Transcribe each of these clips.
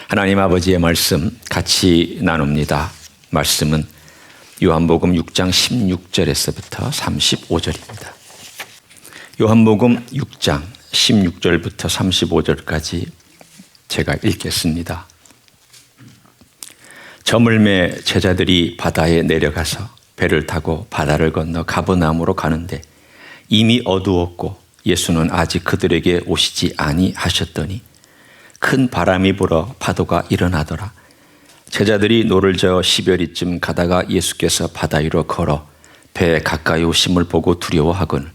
하나님 아버지의 말씀 같이 나눕니다. 말씀은 요한복음 6장 16절에서부터 35절입니다. 요한복음 6장 16절부터 35절까지 제가 읽겠습니다. 저물매 제자들이 바다에 내려가서 배를 타고 바다를 건너 가버나움으로 가는데 이미 어두웠고 예수는 아직 그들에게 오시지 아니하셨더니 큰 바람이 불어 파도가 일어나더라. 제자들이 노를 저어 10여리쯤 가다가 예수께서 바다 위로 걸어 배에 가까이 오심을 보고 두려워하거늘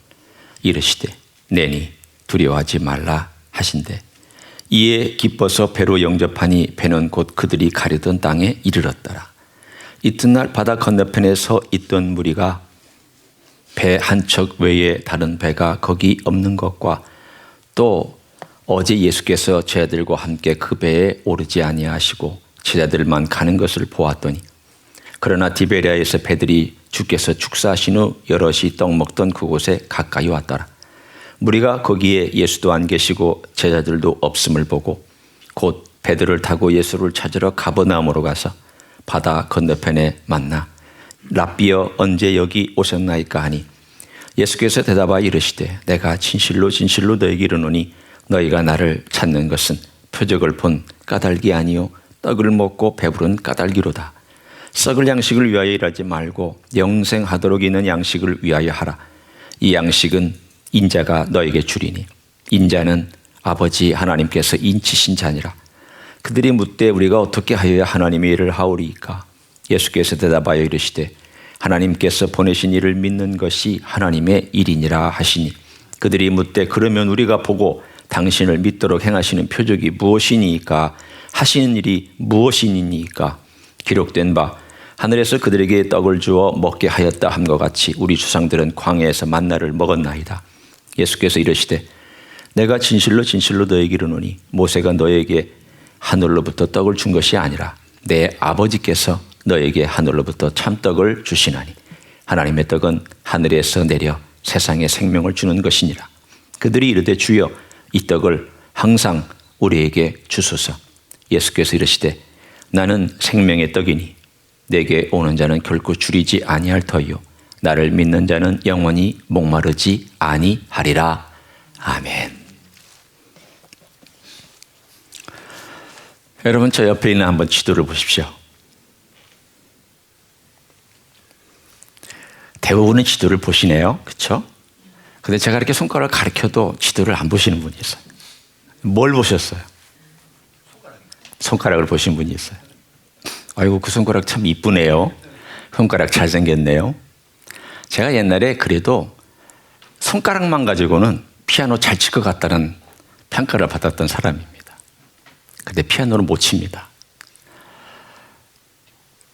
이르시되 내니 두려워하지 말라 하신대 이에 기뻐서 배로 영접하니 배는 곧 그들이 가려던 땅에 이르렀더라. 이튿날 바다 건너편에 서 있던 무리가 배 한 척 외에 다른 배가 거기 없는 것과 또 어제 예수께서 제자들과 함께 그 배에 오르지 아니하시고 제자들만 가는 것을 보았더니 그러나 디베리아에서 배들이 주께서 축사하신 후 여럿이 떡 먹던 그곳에 가까이 왔더라. 무리가 거기에 예수도 안 계시고 제자들도 없음을 보고 곧 배들을 타고 예수를 찾으러 가버나움으로 가서 바다 건너편에 만나 랍비여 언제 여기 오셨나이까 하니 예수께서 대답하여 이르시되 내가 진실로 진실로 너에게 이르노니 너희가 나를 찾는 것은 표적을 본 까닭이 아니요 떡을 먹고 배부른 까닭이로다. 썩을 양식을 위하여 일하지 말고 영생하도록 있는 양식을 위하여 하라. 이 양식은 인자가 너에게 주리니 인자는 아버지 하나님께서 인치신 자니라. 그들이 묻되 우리가 어떻게 하여야 하나님의 일을 하오리이까? 예수께서 대답하여 이르시되 하나님께서 보내신 이를 믿는 것이 하나님의 일이니라 하시니 그들이 묻되 그러면 우리가 보고 당신을 믿도록 행하시는 표적이 무엇이니까? 하시는 일이 무엇이니까? 기록된 바 하늘에서 그들에게 떡을 주어 먹게 하였다 함과 같이 우리 조상들은 광야에서 만나를 먹었나이다. 예수께서 이르시되 내가 진실로 진실로 너에게 이르노니 모세가 너에게 하늘로부터 떡을 준 것이 아니라 내 아버지께서 너에게 하늘로부터 참떡을 주시나니 하나님의 떡은 하늘에서 내려 세상에 생명을 주는 것이니라. 그들이 이르되 주여 이 떡을 항상 우리에게 주소서. 예수께서 이르시되 나는 생명의 떡이니 내게 오는 자는 결코 줄이지 아니할 터이요 나를 믿는 자는 영원히 목마르지 아니하리라. 아멘. 여러분 저 옆에 있는 한번 지도를 보십시오. 대부분은 지도를 보시네요. 그렇죠? 근데 제가 이렇게 손가락을 가리켜도 지도를 안 보시는 분이 있어요. 뭘 보셨어요? 손가락을 보신 분이 있어요. 아이고 그 손가락 참 이쁘네요. 손가락 잘생겼네요. 제가 옛날에 그래도 손가락만 가지고는 피아노 잘 칠 것 같다는 평가를 받았던 사람입니다. 근데 피아노를 못 칩니다.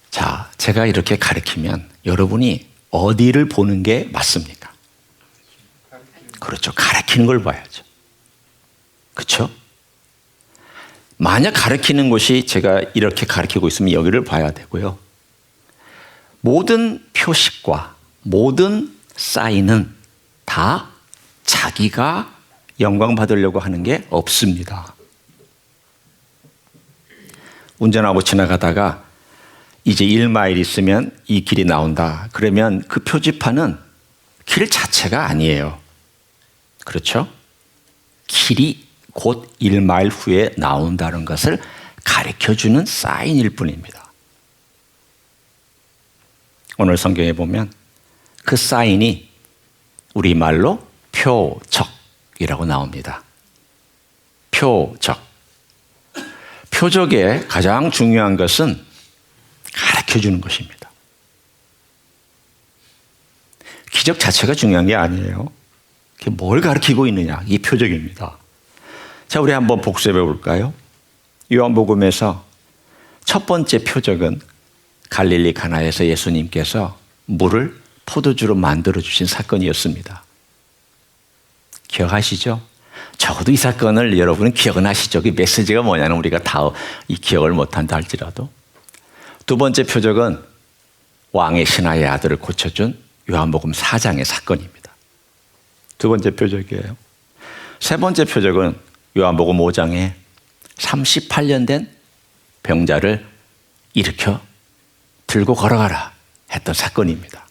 자, 제가 이렇게 가리키면 여러분이 어디를 보는 게 맞습니까? 그렇죠. 가리키는 걸 봐야죠. 그렇죠? 만약 가리키는 곳이 제가 이렇게 가리키고 있으면 여기를 봐야 되고요. 모든 표식과 모든 사인은 다 자기가 영광 받으려고 하는 게 없습니다. 운전하고 지나가다가 이제 1마일 있으면 이 길이 나온다. 그러면 그 표지판은 길 자체가 아니에요. 그렇죠? 길이 곧 1마일 후에 나온다는 것을 가르쳐주는 사인일 뿐입니다. 오늘 성경에 보면 그 사인이 우리말로 표적이라고 나옵니다. 표적. 표적의 가장 중요한 것은 가르쳐주는 것입니다. 기적 자체가 중요한 게 아니에요. 뭘 가르치고 있느냐, 이 표적입니다. 자, 우리 한번 복습해 볼까요? 요한복음에서 첫 번째 표적은 갈릴리 가나에서 예수님께서 물을 포도주로 만들어 주신 사건이었습니다. 기억하시죠? 적어도 이 사건을 여러분은 기억은 하시죠? 그 메시지가 뭐냐는 우리가 다 이 기억을 못한다 할지라도. 두 번째 표적은 왕의 신하의 아들을 고쳐준 요한복음 4장의 사건입니다. 두 번째 표적이에요. 세 번째 표적은 요한복음 5장에 38년 된 병자를 일으켜 들고 걸어가라 했던 사건입니다.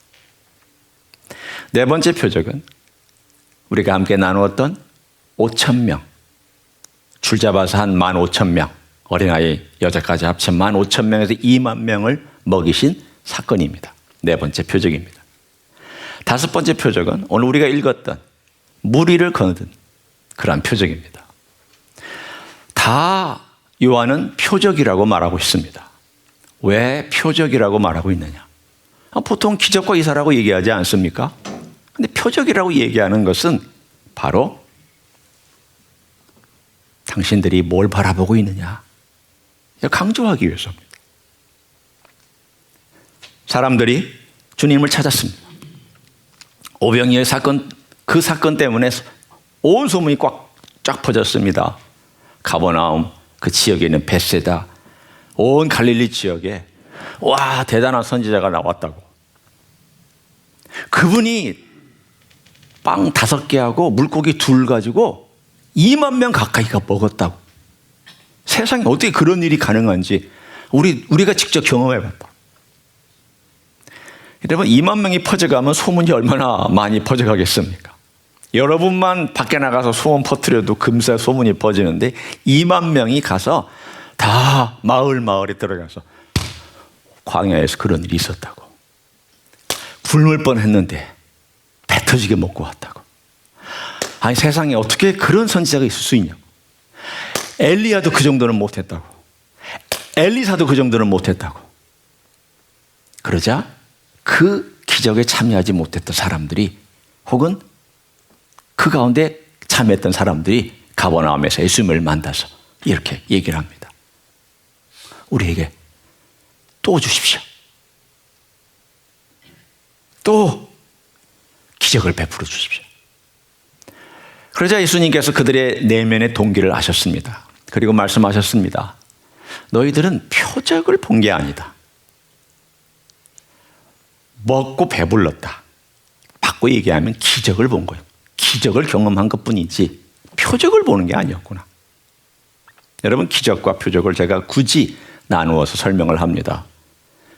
네 번째 표적은 우리가 함께 나누었던 5,000명, 줄 잡아서 한 15,000명, 어린아이 여자까지 합쳐 15,000명에서 2만 명을 먹이신 사건입니다. 네 번째 표적입니다. 다섯 번째 표적은 오늘 우리가 읽었던 무리를 거둔 그러한 표적입니다. 다 요한은 표적이라고 말하고 있습니다. 왜 표적이라고 말하고 있느냐? 보통 기적과 이사라고 얘기하지 않습니까? 근데 표적이라고 얘기하는 것은 바로 당신들이 뭘 바라보고 있느냐 강조하기 위해서입니다. 사람들이 주님을 찾았습니다. 오병이어의 사건, 그 사건 때문에 온 소문이 쫙 퍼졌습니다. 가버나움 그 지역에 있는 벳세다, 온 갈릴리 지역에 와 대단한 선지자가 나왔다고. 그분이 빵 5개하고 물고기 2 가지고 2만 명 가까이가 먹었다고. 세상에 어떻게 그런 일이 가능한지 우리가 직접 경험해봤다. 여러분 2만 명이 퍼져가면 소문이 얼마나 많이 퍼져가겠습니까? 여러분만 밖에 나가서 소문 퍼뜨려도 금세 소문이 퍼지는데 2만 명이 가서 다 마을에 들어가서 광야에서 그런 일이 있었다고. 굶을 뻔했는데 배 터지게 먹고 왔다고. 아니 세상에 어떻게 그런 선지자가 있을 수 있냐고. 엘리야도 그 정도는 못했다고. 엘리사도 그 정도는 못했다고. 그러자 그 기적에 참여하지 못했던 사람들이 혹은 그 가운데 참여했던 사람들이 가버나움에서 예수님을 만나서 이렇게 얘기를 합니다. 우리에게 또 주십시오. 또 기적을 베풀어 주십시오. 그러자 예수님께서 그들의 내면의 동기를 아셨습니다. 그리고 말씀하셨습니다. 너희들은 표적을 본 게 아니다. 먹고 배불렀다. 바꿔 얘기하면 기적을 본 거예요. 기적을 경험한 것뿐이지 표적을 보는 게 아니었구나. 여러분 기적과 표적을 제가 굳이 나누어서 설명을 합니다.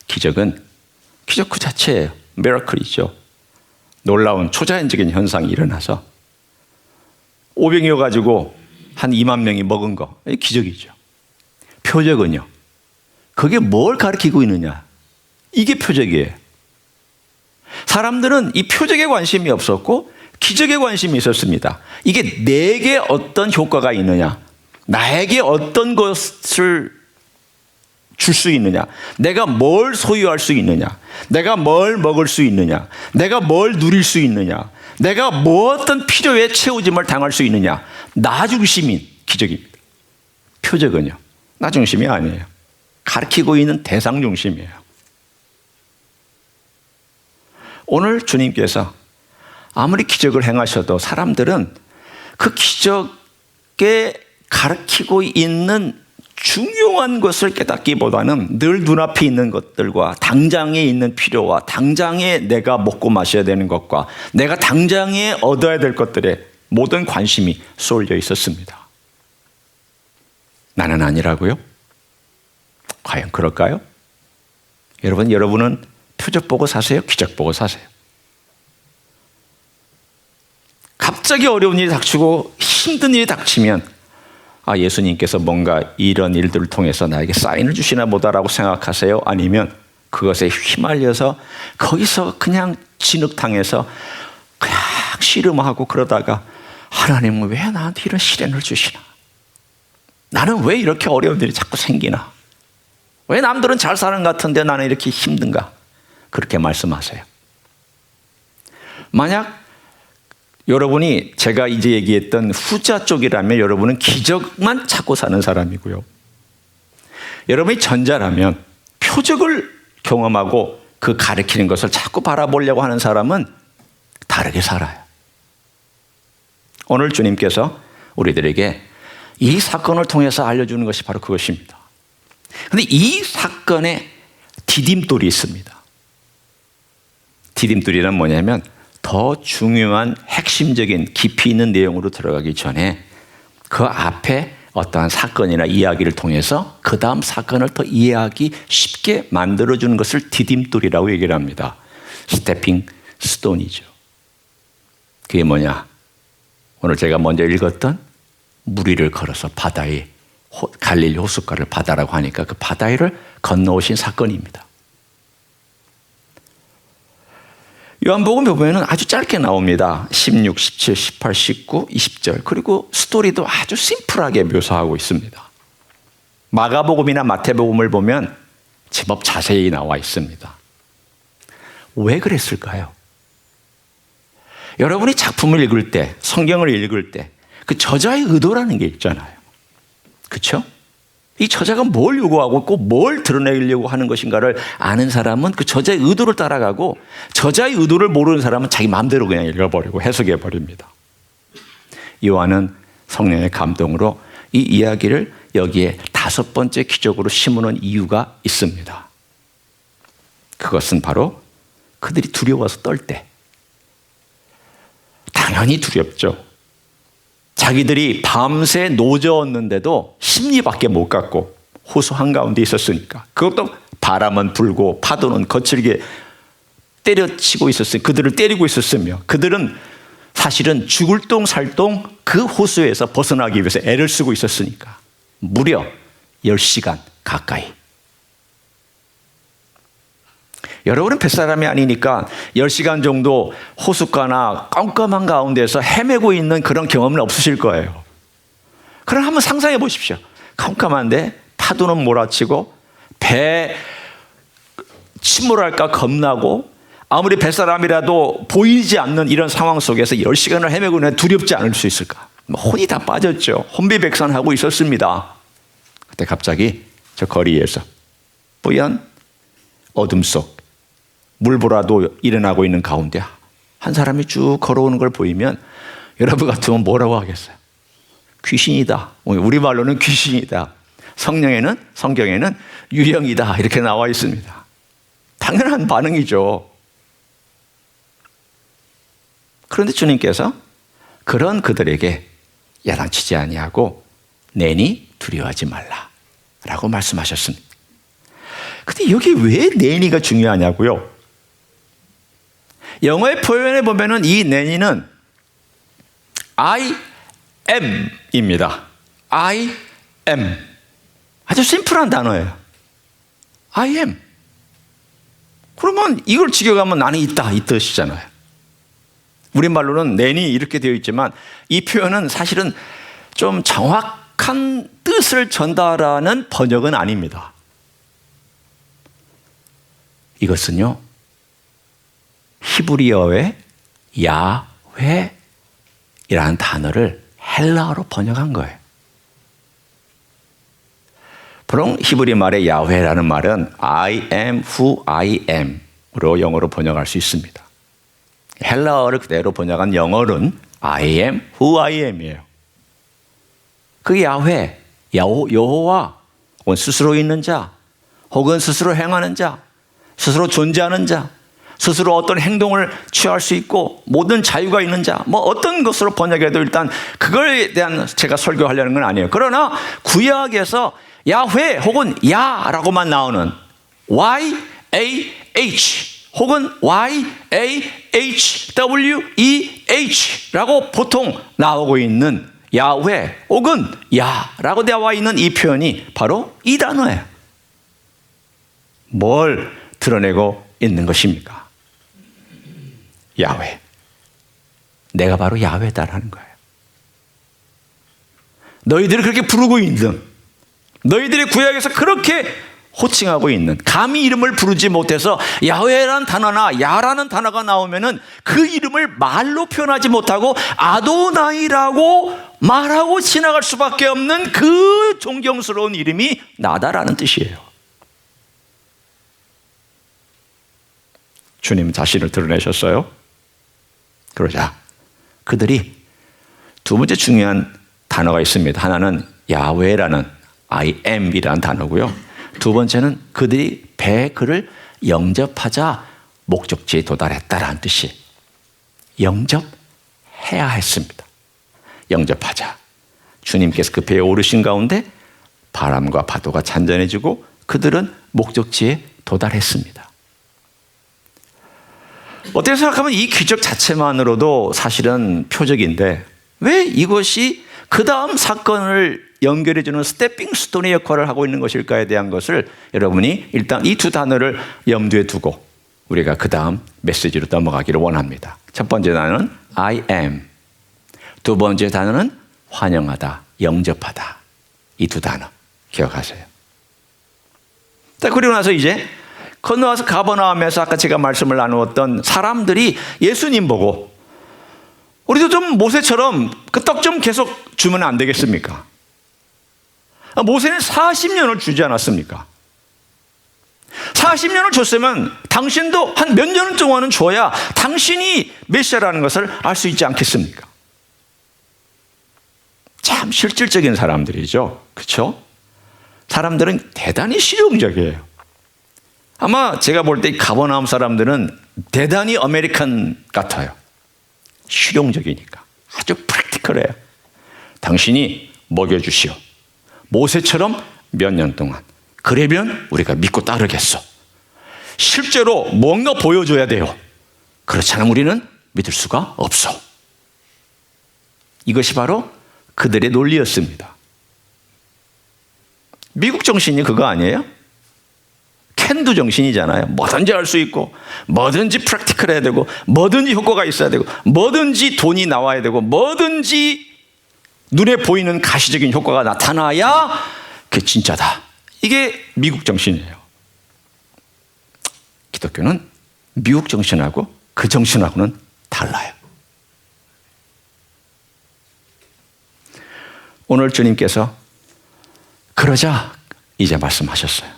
기적은 기적 그 자체예요. 미라클이죠. 놀라운 초자연적인 현상이 일어나서 오병이어 가지고 한 2만 명이 먹은 거 기적이죠. 표적은요. 그게 뭘 가리키고 있느냐. 이게 표적이에요. 사람들은 이 표적에 관심이 없었고 기적에 관심이 있었습니다. 이게 내게 어떤 효과가 있느냐, 나에게 어떤 것을 줄 수 있느냐, 내가 뭘 소유할 수 있느냐, 내가 뭘 먹을 수 있느냐, 내가 뭘 누릴 수 있느냐, 내가 뭐 어떤 필요에 채우짐을 당할 수 있느냐. 나 중심인 기적입니다. 표적은요, 나 중심이 아니에요. 가르치고 있는 대상 중심이에요. 오늘 주님께서 아무리 기적을 행하셔도 사람들은 그 기적에 가르치고 있는 중요한 것을 깨닫기보다는 늘 눈앞에 있는 것들과 당장에 있는 필요와 당장에 내가 먹고 마셔야 되는 것과 내가 당장에 얻어야 될 것들에 모든 관심이 쏠려 있었습니다. 나는 아니라고요? 과연 그럴까요? 여러분은 표적 보고 사세요? 기적 보고 사세요? 갑자기 어려운 일이 닥치고 힘든 일이 닥치면 예수님께서 뭔가 이런 일들을 통해서 나에게 사인을 주시나 보다라고 생각하세요? 아니면 그것에 휘말려서 거기서 그냥 진흙탕에서 그냥 씨름하고 그러다가 하나님은 왜 나한테 이런 시련을 주시나? 나는 왜 이렇게 어려운 일이 자꾸 생기나? 왜 남들은 잘 사는 것 같은데 나는 이렇게 힘든가? 그렇게 말씀하세요. 만약 여러분이 제가 이제 얘기했던 후자 쪽이라면 여러분은 기적만 찾고 사는 사람이고요. 여러분이 전자라면 표적을 경험하고 그 가리키는 것을 자꾸 바라보려고 하는 사람은 다르게 살아요. 오늘 주님께서 우리들에게 이 사건을 통해서 알려주는 것이 바로 그것입니다. 그런데 이 사건에 디딤돌이 있습니다. 디딤돌이란 뭐냐면 더 중요한 핵심적인 깊이 있는 내용으로 들어가기 전에 그 앞에 어떠한 사건이나 이야기를 통해서 그 다음 사건을 더 이해하기 쉽게 만들어주는 것을 디딤돌이라고 얘기를 합니다. 스태핑 스톤이죠. 그게 뭐냐? 오늘 제가 먼저 읽었던 물 위를 걸어서 바다에 갈릴리 호숫가를 바다라고 하니까 그 바다 위를 건너오신 사건입니다. 요한복음에 보면 아주 짧게 나옵니다. 16, 17, 18, 19, 20절. 그리고 스토리도 아주 심플하게 묘사하고 있습니다. 마가복음이나 마태복음을 보면 제법 자세히 나와 있습니다. 왜 그랬을까요? 여러분이 작품을 읽을 때, 성경을 읽을 때 그 저자의 의도라는 게 있잖아요. 그렇죠? 이 저자가 뭘 요구하고 꼭 뭘 드러내려고 하는 것인가를 아는 사람은 그 저자의 의도를 따라가고, 저자의 의도를 모르는 사람은 자기 마음대로 그냥 읽어버리고 해석해버립니다. 요한은 성령의 감동으로 이 이야기를 여기에 5번째 기적으로 심으는 이유가 있습니다. 그것은 바로 그들이 두려워서 떨 때, 당연히 두렵죠. 자기들이 밤새 노저었는데도 심리밖에 못 갖고 호수 한가운데 있었으니까. 그것도 바람은 불고 파도는 거칠게 때려치고 있었으며, 그들을 때리고 있었으며, 그들은 사실은 죽을 똥살똥 그 호수에서 벗어나기 위해서 애를 쓰고 있었으니까. 무려 10시간 가까이. 여러분은 뱃사람이 아니니까 10시간 정도 호숫가나 깜깜한 가운데서 헤매고 있는 그런 경험은 없으실 거예요. 그럼 한번 상상해 보십시오. 깜깜한데 파도는 몰아치고 배 침몰할까 겁나고, 아무리 뱃사람이라도 보이지 않는 이런 상황 속에서 10시간을 헤매고 있는 두렵지 않을 수 있을까? 혼이 다 빠졌죠. 혼비백산하고 있었습니다. 그때 갑자기 저 거리에서 뿌연 어둠 속 물보라도 일어나고 있는 가운데 한 사람이 쭉 걸어오는 걸 보이면 여러분 같으면 뭐라고 하겠어요? 귀신이다. 우리말로는 귀신이다. 성경에는 유령이다. 이렇게 나와 있습니다. 당연한 반응이죠. 그런데 주님께서 그런 그들에게 야단치지 아니하고 내니 두려워하지 말라라고 말씀하셨습니다. 근데 여기 왜 내니가 중요하냐고요? 영어의 표현에 보면은 이 내니는 I am입니다. I am. 아주 심플한 단어예요. I am. 그러면 이걸 직역하면 나는 있다, 이 뜻이잖아요. 우리말로는 내니 이렇게 되어 있지만 이 표현은 사실은 좀 정확한 뜻을 전달하는 번역은 아닙니다. 이것은요, 히브리어의 야훼이라는 단어를 헬라어로 번역한 거예요. 보통 히브리 말의 야훼라는 말은 I am who I am으로 영어로 번역할 수 있습니다. 헬라어를 그대로 번역한 영어는 I am who I am이에요. 그 야훼, 여호와, 혹은 스스로 있는 자, 혹은 스스로 행하는 자, 스스로 존재하는 자, 스스로 어떤 행동을 취할 수 있고 모든 자유가 있는 자, 뭐 어떤 것으로 번역해도 일단 그거에 대한 제가 설교하려는 건 아니에요. 그러나 구약에서 야훼 혹은 야라고만 나오는 YAH 혹은 YAHWEH라고 보통 나오고 있는 야훼 혹은 야라고 되어 있는 이 표현이 바로 이 단어예요. 뭘 드러내고 있는 것입니까? 야훼. 내가 바로 야훼다라는 거예요. 너희들이 그렇게 부르고 있는, 너희들의 구약에서 그렇게 호칭하고 있는, 감히 이름을 부르지 못해서 야훼라는 단어나 야라는 단어가 나오면은 그 이름을 말로 표현하지 못하고 아도나이라고 말하고 지나갈 수밖에 없는 그 존경스러운 이름이 나다라는 뜻이에요. 주님 자신을 드러내셨어요. 그러자 그들이 두 번째 중요한 단어가 있습니다. 하나는 야훼라는 I am이라는 단어고요. 두 번째는 그들이 그를 영접하자 목적지에 도달했다라는 뜻이, 영접해야 했습니다. 영접하자. 주님께서 그 배에 오르신 가운데 바람과 파도가 잔잔해지고 그들은 목적지에 도달했습니다. 어떻게 생각하면 이 기적 자체만으로도 사실은 표적인데 왜 이것이 그 다음 사건을 연결해주는 스태핑 스톤의 역할을 하고 있는 것일까에 대한 것을 여러분이 일단 이 두 단어를 염두에 두고 우리가 그 다음 메시지로 넘어가기를 원합니다. 첫 번째 단어는 I am. 두 번째 단어는 환영하다, 영접하다. 이 두 단어 기억하세요. 자, 그리고 나서 이제 건너와서 가버나움에서 아까 제가 말씀을 나누었던 사람들이 예수님 보고 우리도 좀 모세처럼 그 떡 좀 계속 주면 안 되겠습니까? 모세는 40년을 주지 않았습니까? 40년을 줬으면 당신도 한 몇 년 동안은 줘야 당신이 메시아라는 것을 알 수 있지 않겠습니까? 참 실질적인 사람들이죠. 그렇죠? 사람들은 대단히 실용적이에요. 아마 제가 볼 때 가버나움 사람들은 대단히 아메리칸 같아요. 실용적이니까. 아주 프랙티컬해요. 당신이 먹여주시오. 모세처럼 몇 년 동안. 그러면 우리가 믿고 따르겠어. 실제로 뭔가 보여줘야 돼요. 그렇지 않으면 우리는 믿을 수가 없어. 이것이 바로 그들의 논리였습니다. 미국 정신이 그거 아니에요? 캔두 정신이잖아요. 뭐든지 할 수 있고 뭐든지 프랙티컬 해야 되고 뭐든지 효과가 있어야 되고 뭐든지 돈이 나와야 되고 뭐든지 눈에 보이는 가시적인 효과가 나타나야 그게 진짜다. 이게 미국 정신이에요. 기독교는 미국 정신하고 그 정신하고는 달라요. 오늘 주님께서 그러자 이제 말씀하셨어요.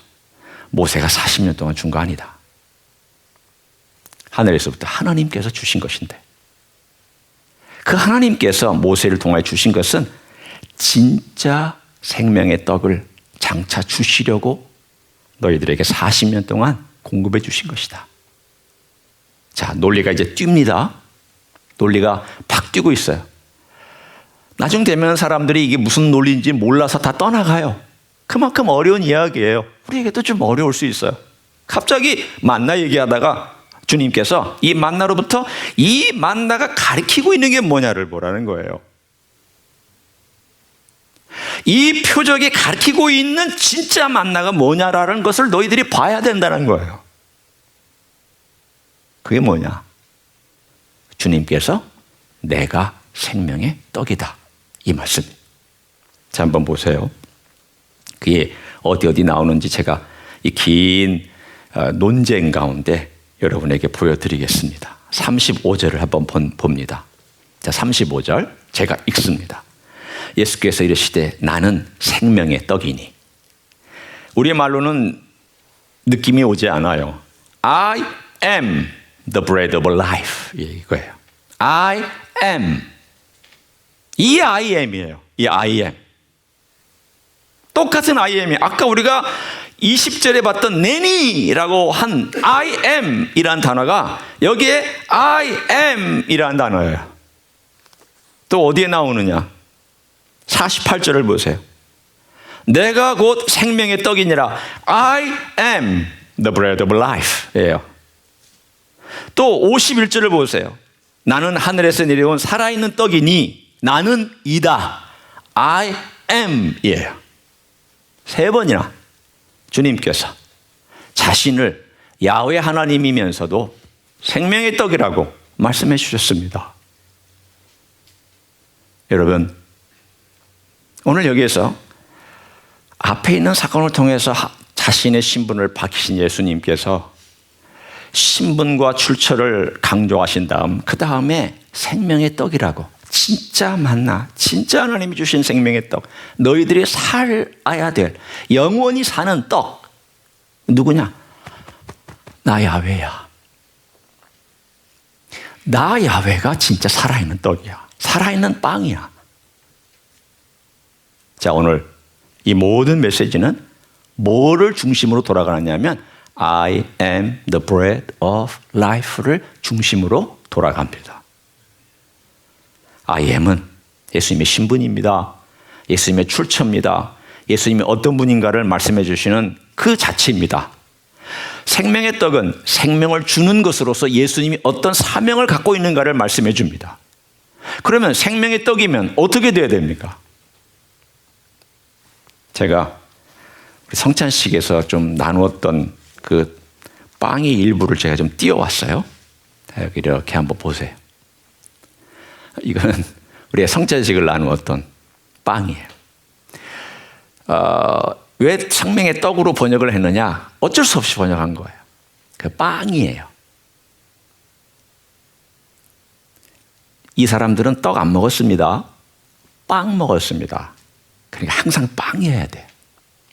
모세가 40년 동안 준 거 아니다. 하늘에서부터 하나님께서 주신 것인데 그 하나님께서 모세를 통하여 주신 것은 진짜 생명의 떡을 장차 주시려고 너희들에게 40년 동안 공급해 주신 것이다. 자, 논리가 이제 뜁니다. 논리가 팍 뛰고 있어요. 나중 되면 사람들이 이게 무슨 논리인지 몰라서 다 떠나가요. 그만큼 어려운 이야기예요. 우리에게도 좀 어려울 수 있어요. 갑자기 만나 얘기하다가 주님께서 이 만나로부터 이 만나가 가리키고 있는 게 뭐냐를 보라는 거예요. 이 표적이 가리키고 있는 진짜 만나가 뭐냐라는 것을 너희들이 봐야 된다는 거예요. 그게 뭐냐? 주님께서 내가 생명의 떡이다. 이 말씀. 자, 한번 보세요. 그게 어디 나오는지 제가 이 긴 논쟁 가운데 여러분에게 보여드리겠습니다. 35절을 한번 봅니다. 자, 35절 제가 읽습니다. 예수께서 이르시되 나는 생명의 떡이니. 우리의 말로는 느낌이 오지 않아요. I am the bread of life. 이거예요. I am. 이 I am이에요. 이 I am. 똑같은 I am이 아까 우리가 20절에 봤던 내니라고 한 I am 이란 단어가 여기에 I am 이란 단어예요. 또 어디에 나오느냐? 48절을 보세요. 내가 곧 생명의 떡이니라. I am the bread of life 예요. 또 51절을 보세요. 나는 하늘에서 내려온 살아있는 떡이니 나는 이다. I am 이에요. 세 번이나 주님께서 자신을 야훼 하나님이면서도 생명의 떡이라고 말씀해 주셨습니다. 여러분, 오늘 여기에서 앞에 있는 사건을 통해서 자신의 신분을 밝히신 예수님께서 신분과 출처를 강조하신 다음 그 다음에 생명의 떡이라고 진짜 만나, 진짜 하나님이 주신 생명의 떡, 너희들이 살아야 될 영원히 사는 떡 누구냐? 나 야훼야. 나 야훼가 진짜 살아있는 떡이야. 살아있는 빵이야. 자, 오늘 이 모든 메시지는 뭐를 중심으로 돌아가느냐면 I am the bread of life를 중심으로 돌아갑니다. I am은 예수님의 신분입니다. 예수님의 출처입니다. 예수님이 어떤 분인가를 말씀해 주시는 그 자체입니다. 생명의 떡은 생명을 주는 것으로서 예수님이 어떤 사명을 갖고 있는가를 말씀해 줍니다. 그러면 생명의 떡이면 어떻게 돼야 됩니까? 제가 우리 성찬식에서 좀 나누었던 그 빵의 일부를 제가 좀 띄워왔어요. 여기 이렇게 한번 보세요. 이거는 우리가 성찬식을 나누었던 빵이에요. 왜 생명의 떡으로 번역을 했느냐? 어쩔 수 없이 번역한 거예요. 그 빵이에요. 이 사람들은 떡 안 먹었습니다. 빵 먹었습니다. 그러니까 항상 빵이어야 돼요.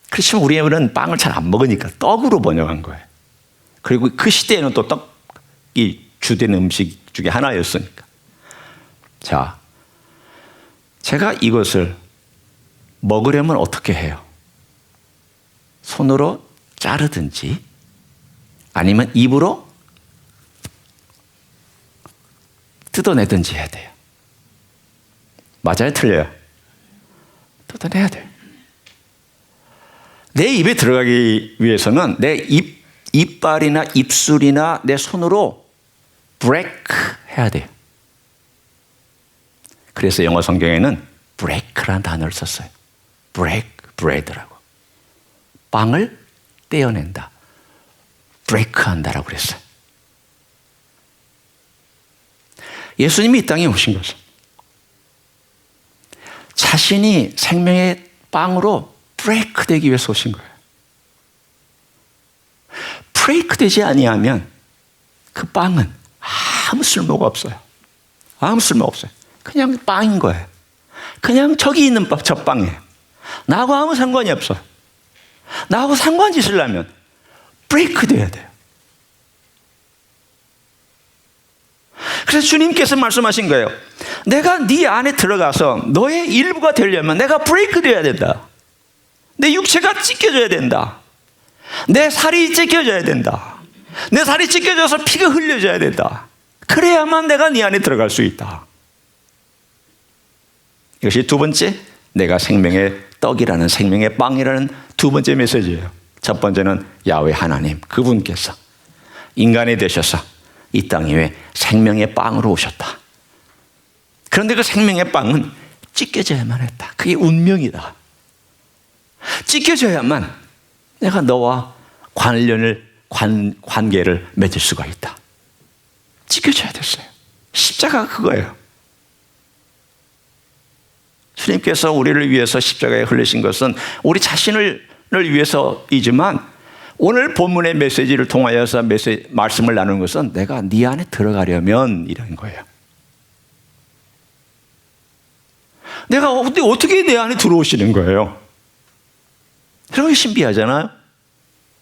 그렇지만 우리는 빵을 잘 안 먹으니까 떡으로 번역한 거예요. 그리고 그 시대에는 또 떡이 주된 음식 중에 하나였으니까. 자, 제가 이것을 먹으려면 어떻게 해요? 손으로 자르든지 아니면 입으로 뜯어내든지 해야 돼요. 맞아요? 틀려요? 뜯어내야 돼요. 내 입에 들어가기 위해서는 내 이빨이나 입술이나 내 손으로 break 해야 돼요. 그래서 영어 성경에는 break라는 단어를 썼어요. break bread라고. 빵을 떼어낸다. break 한다라고 그랬어요. 예수님이 이 땅에 오신 것은 자신이 생명의 빵으로 브레이크 되기 위해서 오신 거예요. 브레이크 되지 아니하면 그 빵은 아무 쓸모가 없어요. 아무 쓸모 없어요. 그냥 빵인 거예요. 그냥 저기 있는 저 빵이에요. 나하고 아무 상관이 없어요. 나하고 상관이 있으려면 브레이크 돼야 돼요. 그래서 주님께서 말씀하신 거예요. 내가 네 안에 들어가서 너의 일부가 되려면 내가 브레이크 돼야 된다. 내 육체가 찢겨져야 된다. 내 살이 찢겨져야 된다. 내 살이 찢겨져서 피가 흘려져야 된다. 그래야만 내가 네 안에 들어갈 수 있다. 이것이 두 번째, 내가 생명의 떡이라는, 생명의 빵이라는 두 번째 메시지예요. 첫 번째는 야훼 하나님, 그분께서 인간이 되셔서 이 땅 위에 생명의 빵으로 오셨다. 그런데 그 생명의 빵은 찢겨져야만 했다. 그게 운명이다. 찢겨져야만 내가 너와 관계를 맺을 수가 있다. 찢겨져야 됐어요. 십자가가 그거예요. 주님께서 우리를 위해서 십자가에 흘리신 것은 우리 자신을 위해서이지만 오늘 본문의 메시지를 통하여서 말씀을 나누는 것은 내가 네 안에 들어가려면 이런 거예요. 내가 어떻게 내 안에 들어오시는 거예요? 그런 게 신비하잖아요.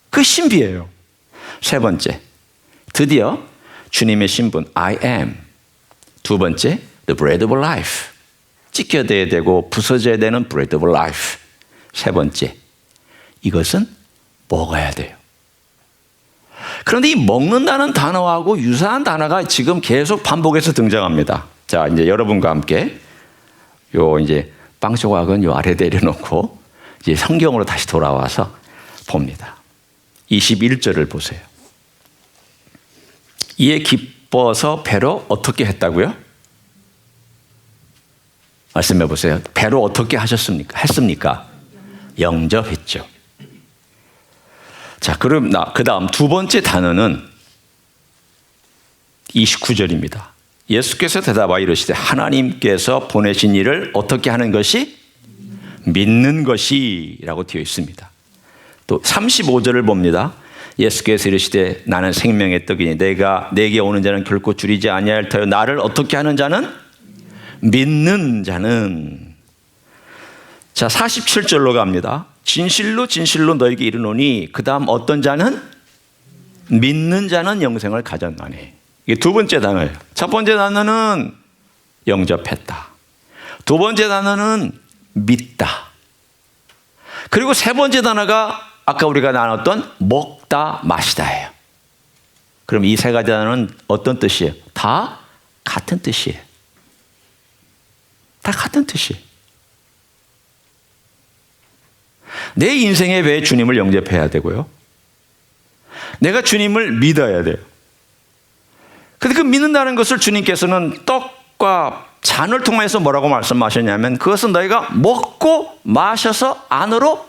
그 신비해요. 세 번째, 드디어 주님의 신분 I am. 두 번째, the bread of life. 찢겨져야 되고 부서져야 되는 bread of life. 세 번째, 이것은 먹어야 돼요. 그런데 이 먹는다는 단어하고 유사한 단어가 지금 계속 반복해서 등장합니다. 자, 이제 여러분과 함께 이제 빵 조각은 요 아래 내려놓고 이제 성경으로 다시 돌아와서 봅니다. 21절을 보세요. 이에 기뻐서 배로 어떻게 했다고요? 말씀해 보세요. 배로 어떻게 했습니까? 영접했죠. 자, 그럼 그 다음 두 번째 단어는 29절입니다. 예수께서 대답하여 이르시되 하나님께서 보내신 이를 어떻게 하는 것이? 믿는 것이라고 되어 있습니다. 또 35절을 봅니다. 예수께서 이르시되 나는 생명의 떡이니 내게 오는 자는 결코 줄이지 아니할 터요 나를 어떻게 하는 자는? 믿는 자는. 자, 47절로 갑니다. 진실로 진실로 너에게 이르노니 그 다음 어떤 자는? 믿는 자는 영생을 가졌나니. 이게 두 번째 단어예요. 첫 번째 단어는 영접했다. 두 번째 단어는 믿다. 그리고 세 번째 단어가 아까 우리가 나눴던 먹다 마시다예요. 그럼 이 세 가지 단어는 어떤 뜻이에요? 다 같은 뜻이에요. 다 같은 뜻이에요. 내 인생에 왜 주님을 영접해야 되고요? 내가 주님을 믿어야 돼요. 근데 그 믿는다는 것을 주님께서는 떡과 잔을 통해서 뭐라고 말씀하셨냐면 그것은 너희가 먹고 마셔서 안으로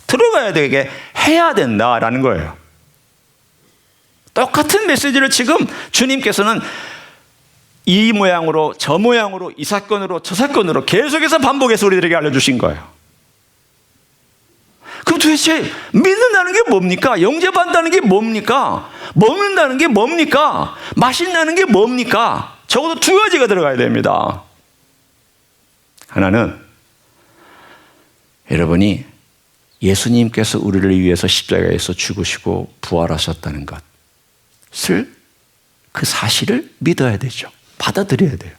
들어가야 되게 해야 된다라는 거예요. 똑같은 메시지를 지금 주님께서는 이 모양으로 저 모양으로 이 사건으로 저 사건으로 계속해서 반복해서 우리들에게 알려주신 거예요. 그럼 도대체 믿는다는 게 뭡니까? 영접한다는 게 뭡니까? 먹는다는 게 뭡니까? 마신다는 게 뭡니까? 적어도 두 가지가 들어가야 됩니다. 하나는 여러분이 예수님께서 우리를 위해서 십자가에서 죽으시고 부활하셨다는 것을 그 사실을 믿어야 되죠. 받아들여야 돼요.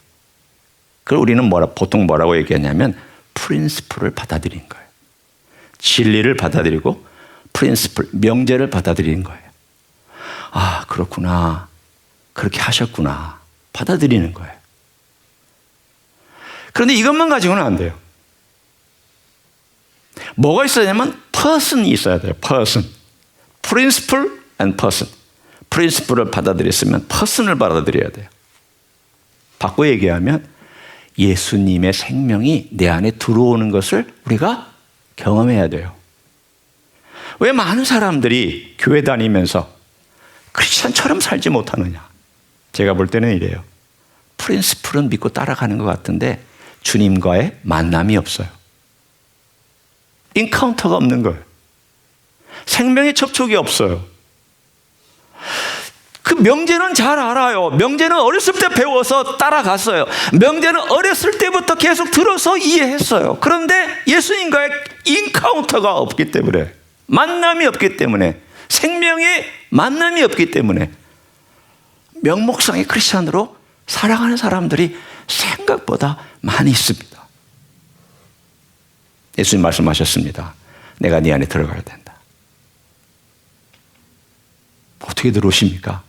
그걸 우리는 보통 뭐라고 얘기하냐면 프린시플을 받아들인 거예요. 진리를 받아들이고 프린시플, 명제를 받아들이는 거예요. 아, 그렇구나. 그렇게 하셨구나. 받아들이는 거예요. 그런데 이것만 가지고는 안 돼요. 뭐가 있어야 되냐면 person이 있어야 돼요. person. principle and person. principle을 받아들였으면 person을 받아들여야 돼요. 바꿔 얘기하면 예수님의 생명이 내 안에 들어오는 것을 우리가 경험해야 돼요. 왜 많은 사람들이 교회 다니면서 크리스천처럼 살지 못하느냐? 제가 볼 때는 이래요. 프린시플은 믿고 따라가는 것 같은데 주님과의 만남이 없어요. 인카운터가 없는 거예요. 생명의 접촉이 없어요. 그 명제는 잘 알아요. 명제는 어렸을 때 배워서 따라갔어요. 명제는 어렸을 때부터 계속 들어서 이해했어요. 그런데 예수님과의 인카운터가 없기 때문에, 만남이 없기 때문에, 생명의 만남이 없기 때문에 명목상의 크리스찬으로 살아가는 사람들이 생각보다 많이 있습니다. 예수님 말씀하셨습니다. 내가 네 안에 들어가야 된다. 어떻게 들어오십니까?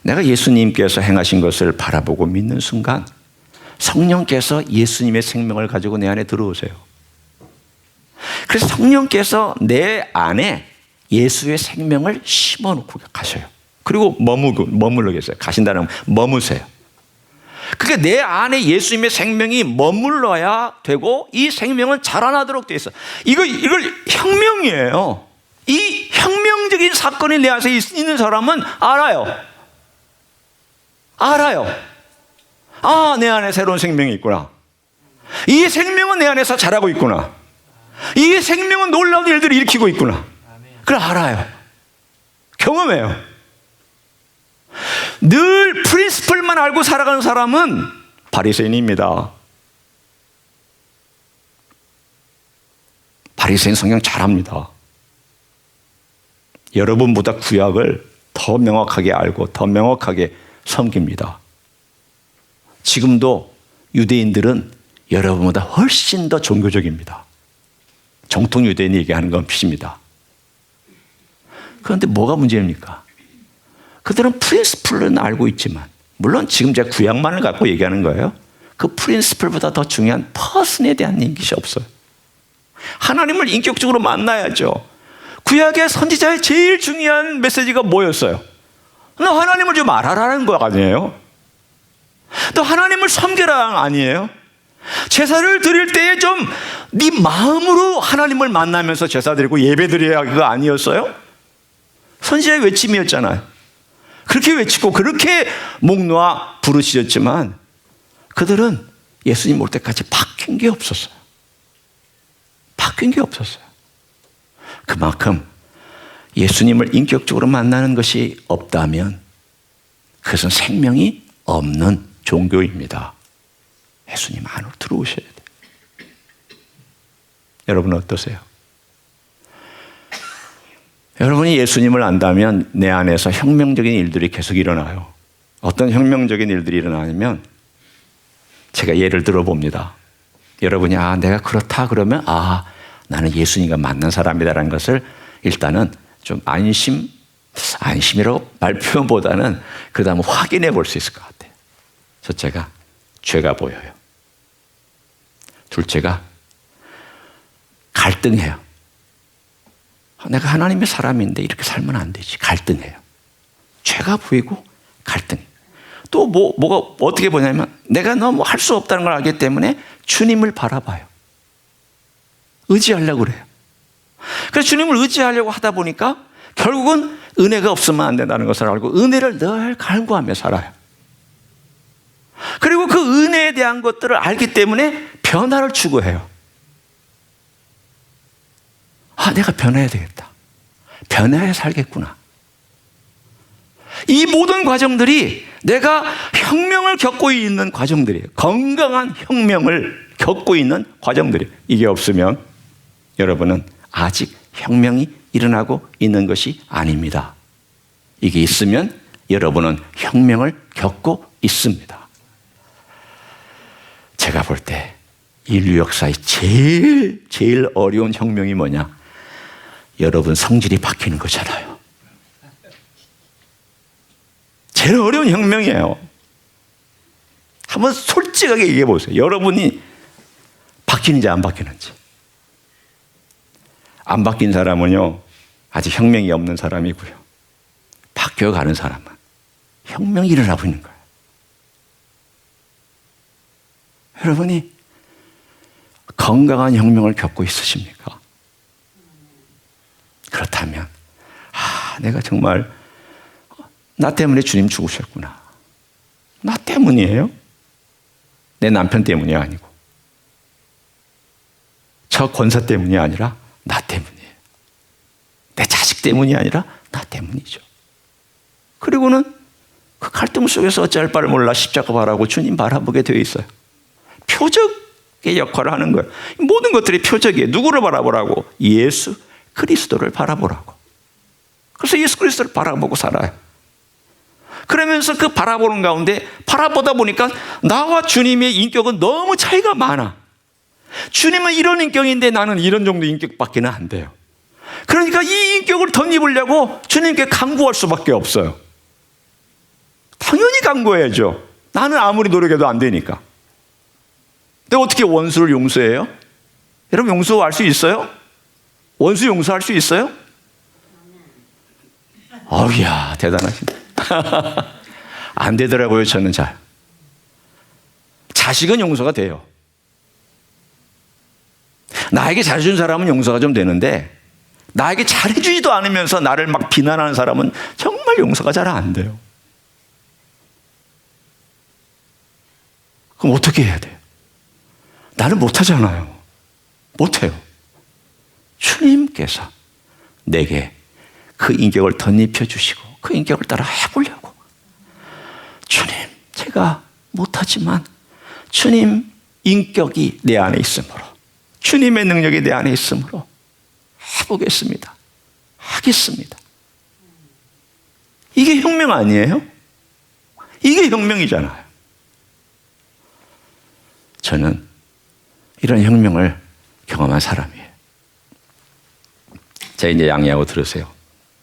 내가 예수님께서 행하신 것을 바라보고 믿는 순간 성령께서 예수님의 생명을 가지고 내 안에 들어오세요. 그래서 성령께서 내 안에 예수의 생명을 심어놓고 가셔요. 그리고 머물러 계세요. 가신다는 머무세요. 그러니까 내 안에 예수님의 생명이 머물러야 되고 이 생명은 자라나도록 돼 있어. 이걸 혁명이에요. 이 혁명적인 사건이 내 안에 있는 사람은 알아요. 아, 내 안에 새로운 생명이 있구나. 이 생명은 내 안에서 자라고 있구나. 이 생명은 놀라운 일들을 일으키고 있구나. 그걸 알아요. 경험해요. 늘 프린시플만 알고 살아가는 사람은 바리새인입니다. 바리새인 성경 잘합니다. 여러분보다 구약을 더 명확하게 알고 더 명확하게 섬깁니다. 지금도 유대인들은 여러분보다 훨씬 더 종교적입니다. 정통 유대인이 얘기하는 건 피입니다. 그런데 뭐가 문제입니까? 그들은 프린시플은 알고 있지만, 물론 지금 제가 구약만을 갖고 얘기하는 거예요. 그 프린시플보다 더 중요한 퍼슨에 대한 인식이 없어요. 하나님을 인격적으로 만나야죠. 구약의 선지자의 제일 중요한 메시지가 뭐였어요? 너 하나님을 좀 알아라는 거 아니에요? 너 하나님을 섬겨라 아니에요? 제사를 드릴 때에 좀 네 마음으로 하나님을 만나면서 제사 드리고 예배 드려야 그거 아니었어요? 선지자의 외침이었잖아요. 그렇게 외치고 그렇게 목 놓아 부르시었지만 그들은 예수님 올 때까지 바뀐 게 없었어요. 바뀐 게 없었어요. 그만큼 예수님을 인격적으로 만나는 것이 없다면 그것은 생명이 없는 종교입니다. 예수님 안으로 들어오셔야 돼요. 여러분 어떠세요? 여러분이 예수님을 안다면 내 안에서 혁명적인 일들이 계속 일어나요. 어떤 혁명적인 일들이 일어나냐면 제가 예를 들어봅니다. 여러분이 내가 그렇다 그러면 나는 예수님과 만난 사람이다라는 것을 일단은 좀 안심이라고 말 표현보다는 그 다음에 확인해 볼 수 있을 것 같아요. 첫째가 죄가 보여요. 둘째가 갈등해요. 내가 하나님의 사람인데 이렇게 살면 안 되지. 갈등해요. 죄가 보이고 갈등. 또 뭐가 어떻게 보냐면 내가 너무 할 수 없다는 걸 알기 때문에 주님을 바라봐요. 의지하려고 그래요. 그래서 주님을 의지하려고 하다 보니까 결국은 은혜가 없으면 안 된다는 것을 알고 은혜를 늘 갈구하며 살아요. 그리고 그 은혜에 대한 것들을 알기 때문에 변화를 추구해요. 내가 변해야 되겠다. 변해야 살겠구나. 이 모든 과정들이 내가 혁명을 겪고 있는 과정들이에요. 건강한 혁명을 겪고 있는 과정들이에요. 이게 없으면 여러분은 아직 혁명이 일어나고 있는 것이 아닙니다. 이게 있으면 여러분은 혁명을 겪고 있습니다. 제가 볼 때 인류 역사의 제일 어려운 혁명이 뭐냐? 여러분 성질이 바뀌는 거잖아요. 제일 어려운 혁명이에요. 한번 솔직하게 얘기해 보세요. 여러분이 바뀌는지 안 바뀌는지. 안 바뀐 사람은요, 아직 혁명이 없는 사람이고요. 바뀌어가는 사람은 혁명이 일어나고 있는 거예요. 여러분이 건강한 혁명을 겪고 있으십니까? 그렇다면 내가 정말 나 때문에 주님 죽으셨구나. 나 때문이에요? 내 남편 때문이 아니고 저 권사 때문이 아니라 나 때문이에요. 내 자식 때문이 아니라 나 때문이죠. 그리고는 그 갈등 속에서 어찌할 바를 몰라 십자가 바라고 주님 바라보게 되어 있어요. 표적의 역할을 하는 거예요. 모든 것들이 표적이에요. 누구를 바라보라고? 예수 그리스도를 바라보라고. 그래서 예수 그리스도를 바라보고 살아요. 그러면서 그 바라보는 가운데 바라보다 보니까 나와 주님의 인격은 너무 차이가 많아. 주님은 이런 인격인데 나는 이런 정도 인격밖에 안 돼요. 그러니까 이 인격을 덧입으려고 주님께 간구할 수밖에 없어요. 당연히 간구해야죠. 나는 아무리 노력해도 안 되니까. 근데 어떻게 원수를 용서해요? 여러분 용서할 수 있어요? 원수 용서할 수 있어요? 어우야 대단하신다. 안 되더라고요. 저는 잘. 자식은 용서가 돼요. 나에게 잘해준 사람은 용서가 좀 되는데 나에게 잘해주지도 않으면서 나를 막 비난하는 사람은 정말 용서가 잘 안 돼요. 그럼 어떻게 해야 돼요? 나는 못하잖아요. 못해요. 주님께서 내게 그 인격을 덧입혀 주시고 그 인격을 따라 해보려고. 주님, 제가 못하지만 주님 인격이 내 안에 있으므로 주님의 능력이 내 안에 있으므로 해보겠습니다. 하겠습니다. 이게 혁명 아니에요? 이게 혁명이잖아요. 저는 이런 혁명을 경험한 사람이에요. 자, 이제 양해하고 들으세요.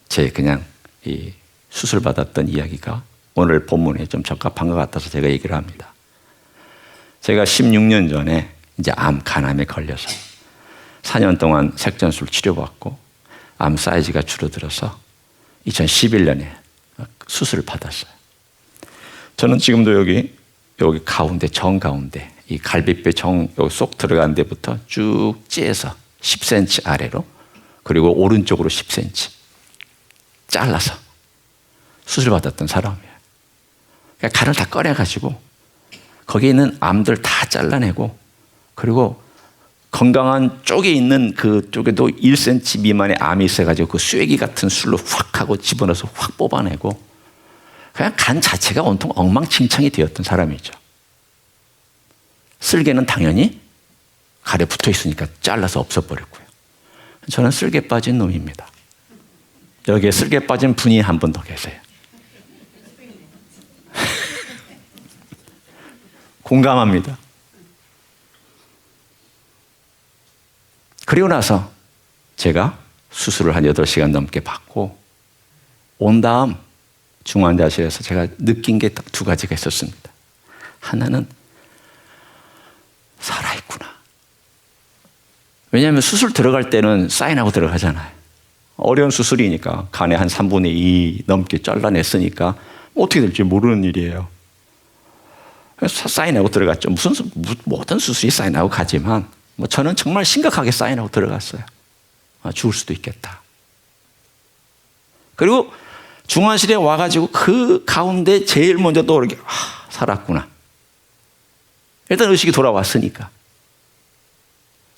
제 그냥 이 수술 받았던 이야기가 오늘 본문에 좀 적합한 것 같아서 제가 얘기를 합니다. 제가 16년 전에 이제 간암에 걸려서 4년 동안 색전술 치료받고 암 사이즈가 줄어들어서 2011년에 수술을 받았어요. 저는 지금도 여기 가운데 정가운데 이 갈비뼈 여기 쏙 들어간 데부터 쭉 째서 10cm 아래로 그리고 오른쪽으로 10cm 잘라서 수술받았던 사람이에요. 그러니까 간을 다 꺼내가지고 거기에 있는 암들 다 잘라내고 그리고 건강한 쪽에 있는 그 쪽에도 1cm 미만의 암이 있어가지고 그 쐐기 같은 술로 확 하고 집어넣어서 확 뽑아내고 그냥 간 자체가 온통 엉망진창이 되었던 사람이죠. 쓸개는 당연히 갈에 붙어 있으니까 잘라서 없애버렸고요. 저는 쓸개 빠진 놈입니다. 여기에 쓸개 빠진 분이 한 분 더 계세요. 공감합니다. 그리고 나서 제가 수술을 한 8시간 넘게 받고 온 다음 중환자실에서 제가 느낀 게 딱 2가지가 있었습니다. 하나는 살아있구나. 왜냐하면 수술 들어갈 때는 사인하고 들어가잖아요. 어려운 수술이니까 간의 한 3분의 2 넘게 잘라냈으니까 어떻게 될지 모르는 일이에요. 그래서 사인하고 들어갔죠. 모든 수술이 사인하고 가지만 저는 정말 심각하게 사인하고 들어갔어요. 죽을 수도 있겠다. 그리고 중환실에 와가지고 그 가운데 제일 먼저 떠오르게 살았구나. 일단 의식이 돌아왔으니까.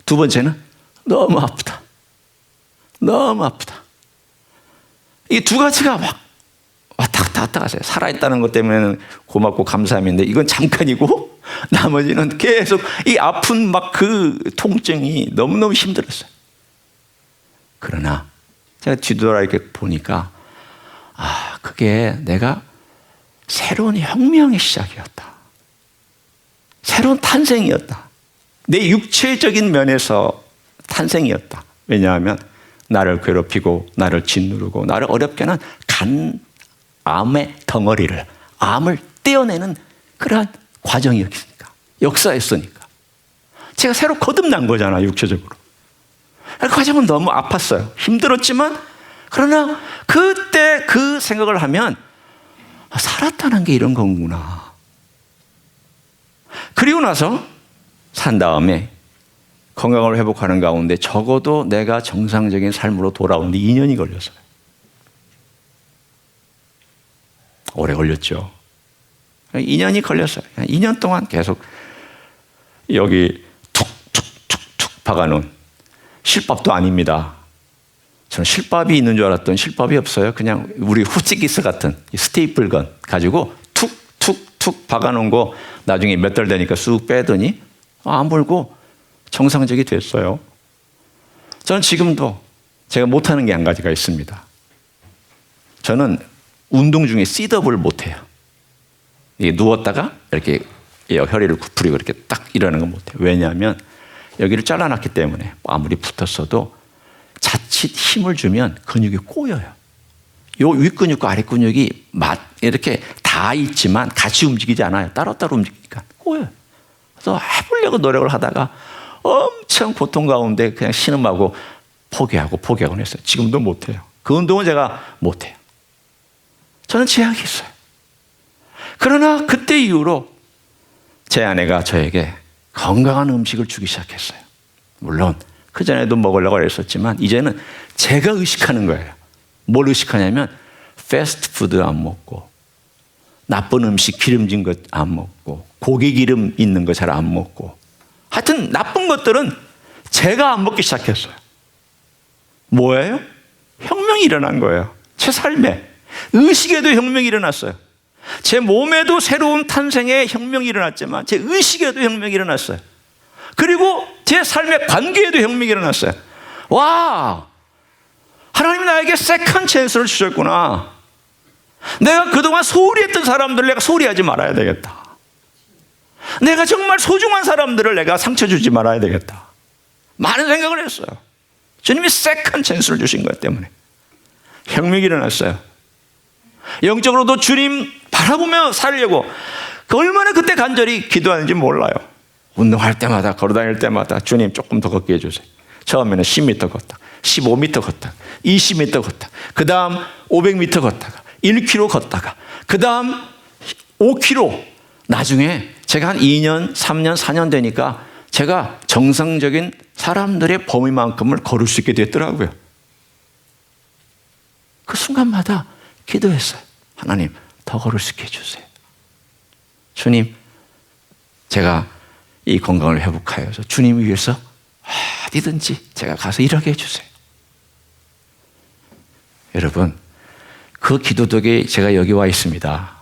두 번째는 너무 아프다. 너무 아프다. 이 두 가지가 막 왔다 갔다 하세요. 살아있다는 것 때문에는 고맙고 감사함인데 이건 잠깐이고 나머지는 계속 이 아픈 막 그 통증이 너무너무 힘들었어요. 그러나 제가 뒤돌아 이렇게 보니까 그게 내가 새로운 혁명의 시작이었다. 새로운 탄생이었다. 내 육체적인 면에서 탄생이었다. 왜냐하면 나를 괴롭히고 나를 짓누르고 나를 어렵게 하는 암의 덩어리를, 암을 떼어내는 그러한 과정이었으니까, 역사였으니까. 제가 새로 거듭난 거잖아, 육체적으로. 그 과정은 너무 아팠어요. 힘들었지만, 그러나 그때 그 생각을 하면 살았다는 게 이런 거구나. 그리고 나서 산 다음에 건강을 회복하는 가운데 적어도 내가 정상적인 삶으로 돌아오는데 2년이 걸렸어요. 오래 걸렸죠. 2년이 걸렸어요. 2년 동안 계속 여기 툭툭툭툭 박아놓은, 실밥도 아닙니다. 저는 실밥이 있는 줄 알았더니 실밥이 없어요. 그냥 우리 후치기스 같은 스테이플건 가지고 툭툭툭 박아놓은 거 나중에 몇 달 되니까 쑥 빼더니 안 불고 정상적이 됐어요. 저는 지금도 제가 못하는 게 한 가지가 있습니다. 저는 운동 중에 셋업을 못해요. 누웠다가 이렇게 허리를 구부리고 이렇게 딱 일어나는 건 못해요. 왜냐하면 여기를 잘라놨기 때문에 아무리 붙었어도 자칫 힘을 주면 근육이 꼬여요. 요 윗근육과 아랫근육이 이렇게 다 있지만 같이 움직이지 않아요. 따로따로 움직이니까 꼬여요. 그래서 해보려고 노력을 하다가 엄청 고통 가운데 그냥 신음하고 포기하고 했어요. 지금도 못해요. 그 운동은 제가 못해요. 저는 제약이 있어요. 그러나 그때 이후로 제 아내가 저에게 건강한 음식을 주기 시작했어요. 물론 그전에도 먹으려고 했었지만 이제는 제가 의식하는 거예요. 뭘 의식하냐면 패스트푸드 안 먹고, 나쁜 음식 기름진 것 안 먹고, 고기 기름 있는 거 잘 안 먹고, 하여튼 나쁜 것들은 제가 안 먹기 시작했어요. 뭐예요? 혁명이 일어난 거예요. 제 삶에. 의식에도 혁명이 일어났어요. 제 몸에도 새로운 탄생의 혁명이 일어났지만 제 의식에도 혁명이 일어났어요. 그리고 제 삶의 관계에도 혁명이 일어났어요. 와, 하나님이 나에게 세컨 찬스를 주셨구나. 내가 그동안 소홀히 했던 사람들을 내가 소홀히 하지 말아야 되겠다. 내가 정말 소중한 사람들을 내가 상처 주지 말아야 되겠다. 많은 생각을 했어요. 주님이 세컨 찬스를 주신 것 때문에 혁명이 일어났어요. 영적으로도 주님 바라보며 살려고 얼마나 그때 간절히 기도하는지 몰라요. 운동할 때마다, 걸어다닐 때마다 주님 조금 더 걷게 해주세요. 처음에는 10m 걷다, 15m 걷다, 20m 걷다, 그 다음 500m 걷다가 1km 걷다가 그 다음 5km. 나중에 제가 한 2년, 3년, 4년 되니까 제가 정상적인 사람들의 범위만큼을 걸을 수 있게 됐더라고요. 그 순간마다 기도했어요. 하나님, 더 걸을 수 있게 해주세요. 주님, 제가 이 건강을 회복하여서 주님 위해서 어디든지 제가 가서 일하게 해주세요. 여러분, 그 기도 덕에 제가 여기 와 있습니다.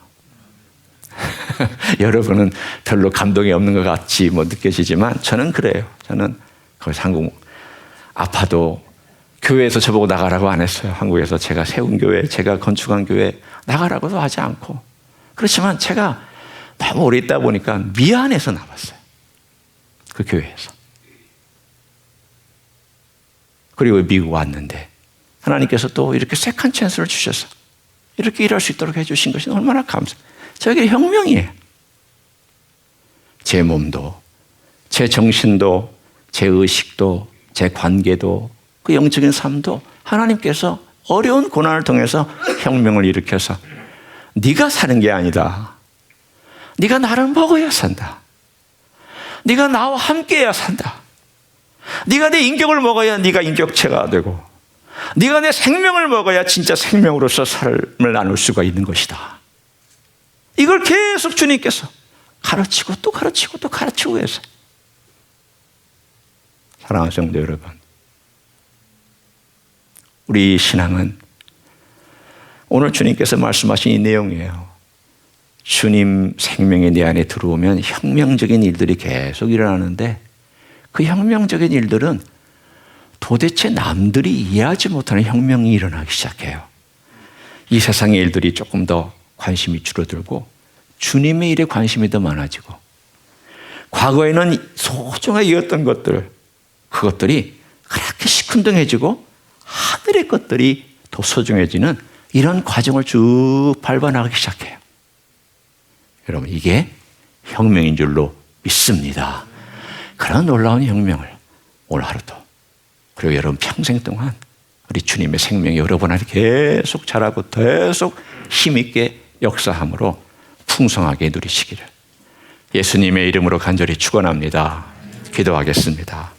여러분은 별로 감동이 없는 것 같이 느껴지지만 저는 그래요. 저는 거기서 한국 아파도 교회에서 저보고 나가라고 안 했어요. 한국에서 제가 세운 교회, 제가 건축한 교회 나가라고도 하지 않고. 그렇지만 제가 너무 오래 있다 보니까 미안해서 나왔어요. 그 교회에서. 그리고 미국 왔는데 하나님께서 또 이렇게 세컨 찬스를 주셔서 이렇게 일할 수 있도록 해주신 것이 얼마나 감사해요. 저에게 혁명이에요. 제 몸도, 제 정신도, 제 의식도, 제 관계도 그 영적인 삶도 하나님께서 어려운 고난을 통해서 혁명을 일으켜서 네가 사는 게 아니다. 네가 나를 먹어야 산다. 네가 나와 함께해야 산다. 네가 내 인격을 먹어야 네가 인격체가 되고, 네가 내 생명을 먹어야 진짜 생명으로서 삶을 나눌 수가 있는 것이다. 이걸 계속 주님께서 가르치고 또 가르치고 또 가르치고 해서. 사랑하는 성도 여러분, 우리 신앙은 오늘 주님께서 말씀하신 이 내용이에요. 주님 생명이 내 안에 들어오면 혁명적인 일들이 계속 일어나는데, 그 혁명적인 일들은 도대체 남들이 이해하지 못하는 혁명이 일어나기 시작해요. 이 세상의 일들이 조금 더 관심이 줄어들고 주님의 일에 관심이 더 많아지고, 과거에는 소중하게 여겼던 것들, 그것들이 그렇게 시큰둥해지고 하늘의 것들이 더 소중해지는 이런 과정을 쭉 밟아나가기 시작해요. 여러분, 이게 혁명인 줄로 믿습니다. 그런 놀라운 혁명을 오늘 하루도, 그리고 여러분 평생 동안 우리 주님의 생명이 여러분 안에 계속 자라고 계속 힘있게 역사함으로 풍성하게 누리시기를 예수님의 이름으로 간절히 축원합니다. 기도하겠습니다.